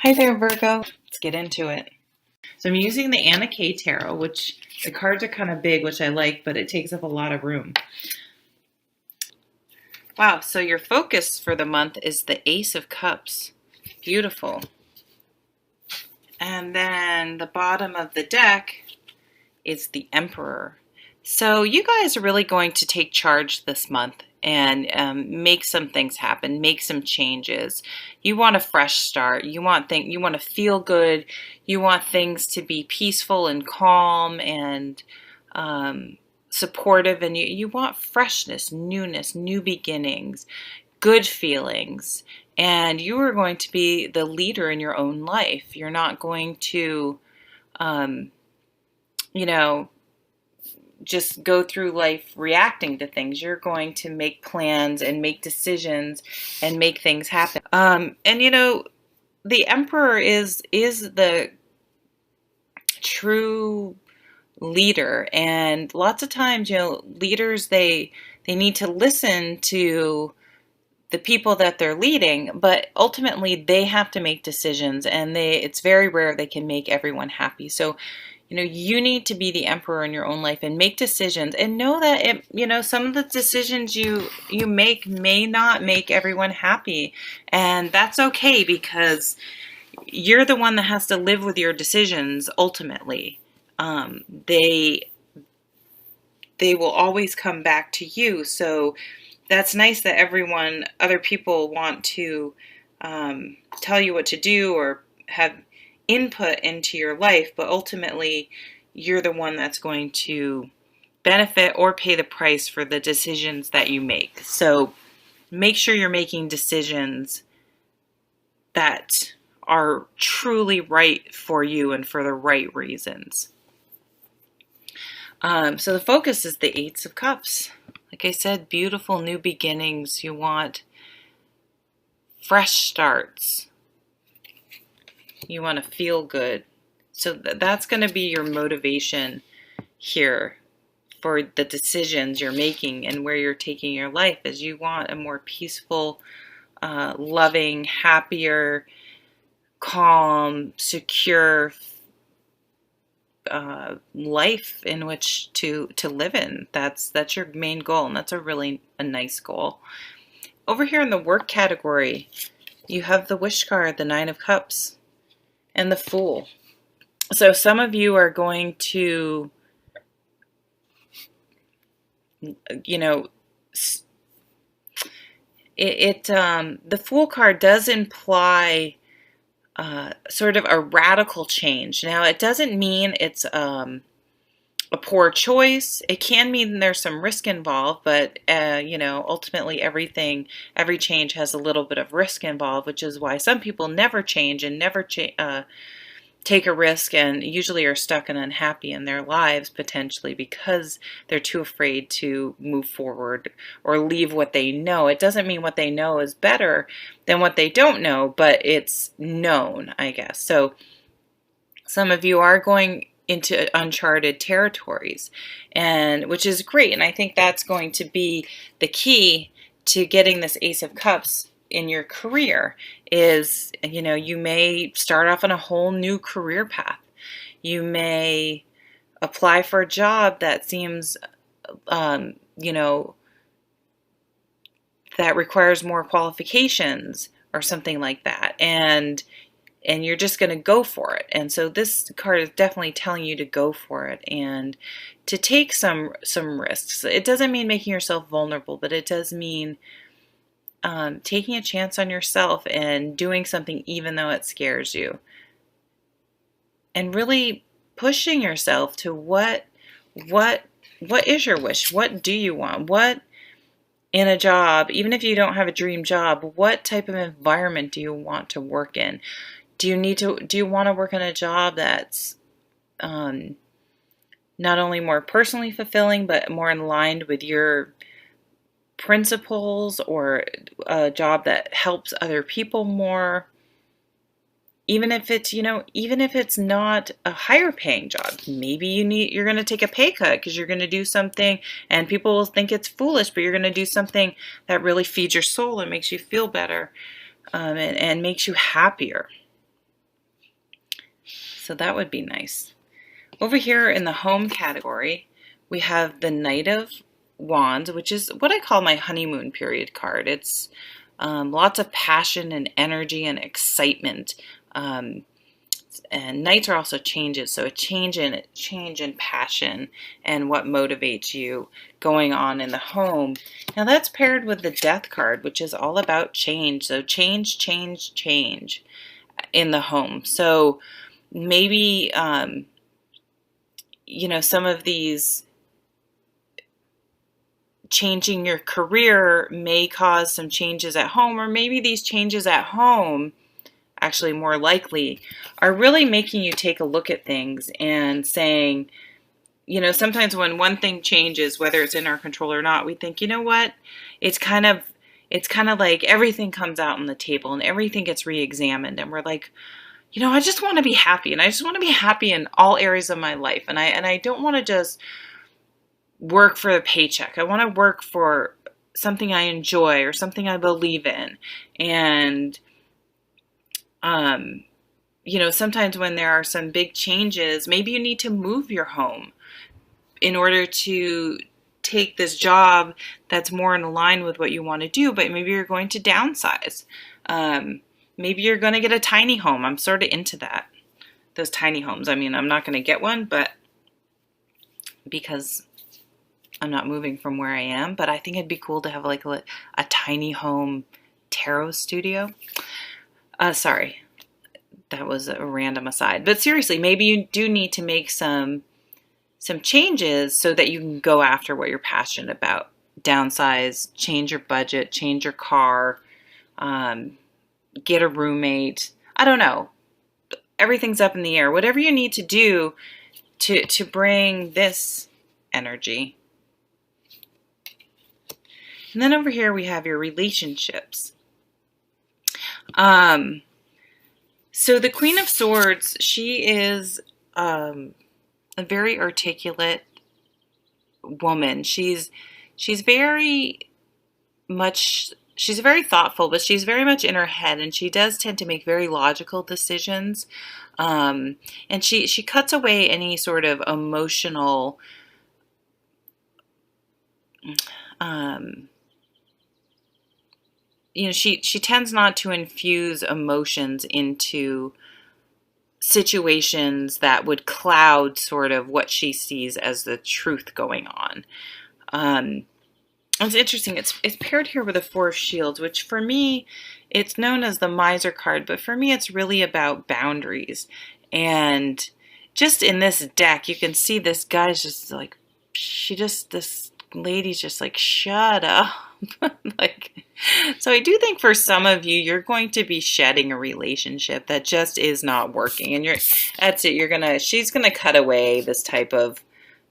Hi there, Virgo. Let's get into it. So I'm using the Anna K Tarot, which the cards are kind of big, which I like, but it takes up a lot of room. Wow, so your focus for the month is the Ace of Cups. Beautiful. And then the bottom of the deck is the Emperor. So you guys are really going to take charge this month and make some things happen, make some changes. You want a fresh start. You want to feel good. You want things to be peaceful and calm and supportive, and you want freshness, newness, new beginnings, good feelings. And you are going to be the leader in your own life. You're not going to, just go through life reacting to things. You're going to make plans and make decisions and make things happen. The Emperor is the true leader, and lots of times, leaders they need to listen to the people that they're leading, but ultimately they have to make decisions, and it's very rare they can make everyone happy. So you need to be the emperor in your own life and make decisions, and know that some of the decisions you make may not make everyone happy, and that's okay, because you're the one that has to live with your decisions ultimately. They will always come back to you. So that's nice that other people want to tell you what to do or have input into your life, but ultimately you're the one that's going to benefit or pay the price for the decisions that you make. So make sure you're making decisions that are truly right for you and for the right reasons. So the focus is the Eight of Cups. Like I said, beautiful new beginnings. You want fresh starts. You want to feel good. So that's going to be your motivation here for the decisions you're making and where you're taking your life, is you want a more peaceful, loving, happier, calm, secure life in which to live in. That's your main goal, and that's a nice goal. Over here in the work category, you have the Wish card, the Nine of Cups, and the Fool. So some of you are going to, the Fool card does imply sort of a radical change. Now, it doesn't mean it's a poor choice. It can mean there's some risk involved, but ultimately every change has a little bit of risk involved, which is why some people never change and never take a risk, and usually are stuck and unhappy in their lives, potentially because they're too afraid to move forward or leave what they know. It doesn't mean what they know is better than what they don't know, but it's known, I guess. So some of you are going into uncharted territories, and which is great, and I think that's going to be the key to getting this Ace of Cups in your career. Is you may start off on a whole new career path. You may apply for a job that seems that requires more qualifications or something like that, and you're just going to go for it. And so this card is definitely telling you to go for it and to take some risks. It doesn't mean making yourself vulnerable, but it does mean taking a chance on yourself and doing something even though it scares you. And really pushing yourself to what is your wish? What do you want? What in a job, even if you don't have a dream job, what type of environment do you want to work in? Do you want to work in a job that's not only more personally fulfilling, but more in line with your principles, or a job that helps other people more? Even if it's not a higher paying job, maybe you're going to take a pay cut because you're going to do something, and people will think it's foolish, but you're going to do something that really feeds your soul and makes you feel better, and makes you happier. So that would be nice. Over here in the home category, we have the Knight of Wands, which is what I call my honeymoon period card. It's lots of passion and energy and excitement. And Knights are also changes, so a change in passion and what motivates you going on in the home. Now that's paired with the Death card, which is all about change. So change, change, change in the home. So maybe some of these changing your career may cause some changes at home, or maybe these changes at home, actually more likely, are really making you take a look at things and saying, sometimes when one thing changes, whether it's in our control or not, we think, you know what, it's kind of like everything comes out on the table and everything gets re-examined, and we're like, I just want to be happy, and I just want to be happy in all areas of my life, and I don't want to just work for a paycheck. I want to work for something I enjoy or something I believe in. And sometimes when there are some big changes, maybe you need to move your home in order to take this job that's more in line with what you want to do, but maybe you're going to downsize. Maybe you're going to get a tiny home. I'm sort of into that, those tiny homes. I mean, I'm not going to get one, but because I'm not moving from where I am, but I think it'd be cool to have like a tiny home tarot studio. Sorry, that was a random aside. But seriously, maybe you do need to make some changes so that you can go after what you're passionate about. Downsize, change your budget, change your car, get a roommate. I don't know. Everything's up in the air. Whatever you need to do to bring this energy. And then over here we have your relationships. So the Queen of Swords, she is a very articulate woman. She's very thoughtful, but she's very much in her head, and she does tend to make very logical decisions. And she cuts away any sort of emotional she tends not to infuse emotions into situations that would cloud sort of what she sees as the truth going on. It's interesting. It's paired here with the Four of Shields, which for me, it's known as the Miser card, but for me, it's really about boundaries. And just in this deck, you can see this guy's just like, this lady's just like, shut up. So I do think for some of you, you're going to be shedding a relationship that just is not working. And she's gonna cut away this type of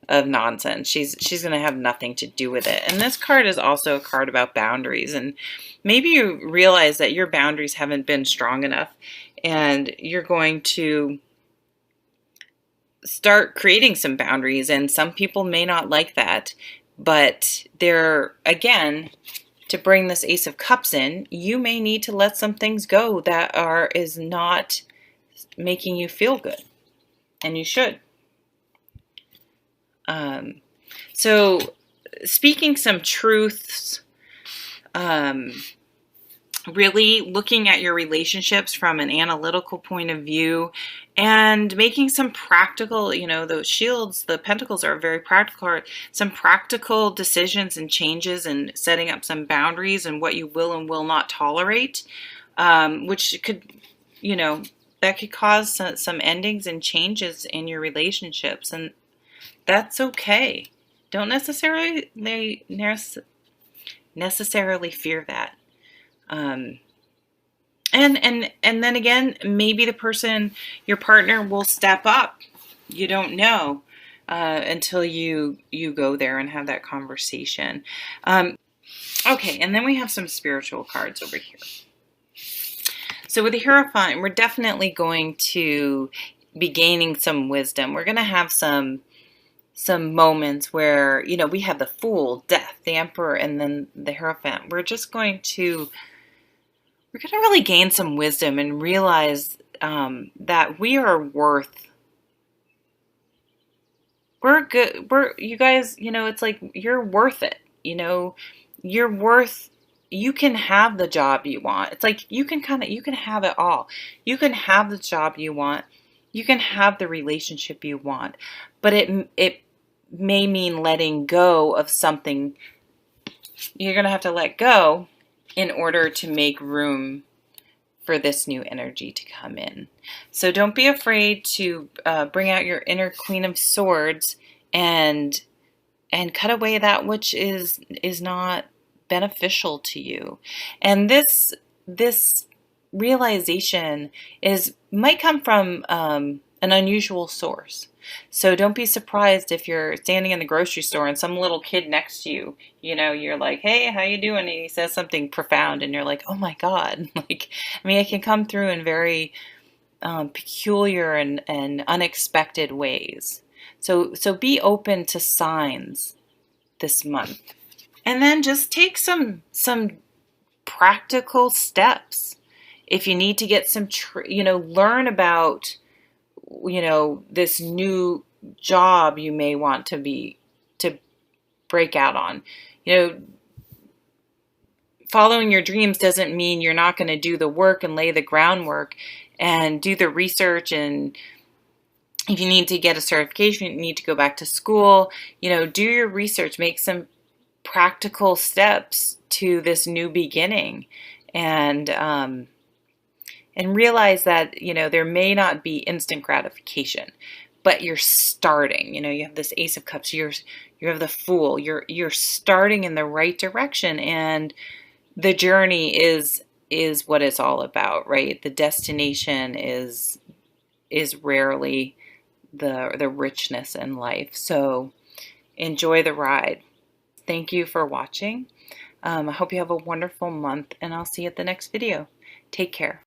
nonsense. She's gonna have nothing to do with it. And this card is also a card about boundaries. And maybe you realize that your boundaries haven't been strong enough, and you're going to start creating some boundaries. And some people may not like that, but again, to bring this Ace of Cups in, you may need to let some things go that is not making you feel good, and you should. So speaking some truths, really looking at your relationships from an analytical point of view, and making some practical, those shields, the pentacles are very practical, some practical decisions and changes, and setting up some boundaries and what you will and will not tolerate, which could, that could cause some endings and changes in your relationships. And that's okay. Don't necessarily fear that. And then again, maybe the person, your partner, will step up. You don't know until you go there and have that conversation. Okay, and then we have some spiritual cards over here. So with the Hierophant, we're definitely going to be gaining some wisdom. We're going to have some moments where, we have the Fool, Death, the Emperor, and then the Hierophant. We're going to really gain some wisdom and realize that we are we're good. You guys, it's like you're worth it. You're worth, you can have the job you want. It's like you can have it all. You can have the job you want. You can have the relationship you want. But it may mean letting go of something. You're going to have to let go in order to make room for this new energy to come in. So don't be afraid to bring out your inner Queen of Swords and cut away that which is not beneficial to you. And this realization might come from an unusual source. So don't be surprised if you're standing in the grocery store and some little kid next to you, you're like, "Hey, how you doing?" And he says something profound, and you're like, "Oh my God!" It can come through in very peculiar and unexpected ways. So be open to signs this month, and then just take some practical steps. If you need to get some, learn about, this new job you may want to break out on. Following your dreams doesn't mean you're not going to do the work and lay the groundwork and do the research. And if you need to get a certification, you need to go back to school, do your research, make some practical steps to this new beginning, and realize that, there may not be instant gratification, but you're starting. You have this Ace of Cups, you have the Fool, you're starting in the right direction, and the journey is what it's all about, right? The destination is rarely the richness in life. So enjoy the ride. Thank you for watching. I hope you have a wonderful month, and I'll see you at the next video. Take care.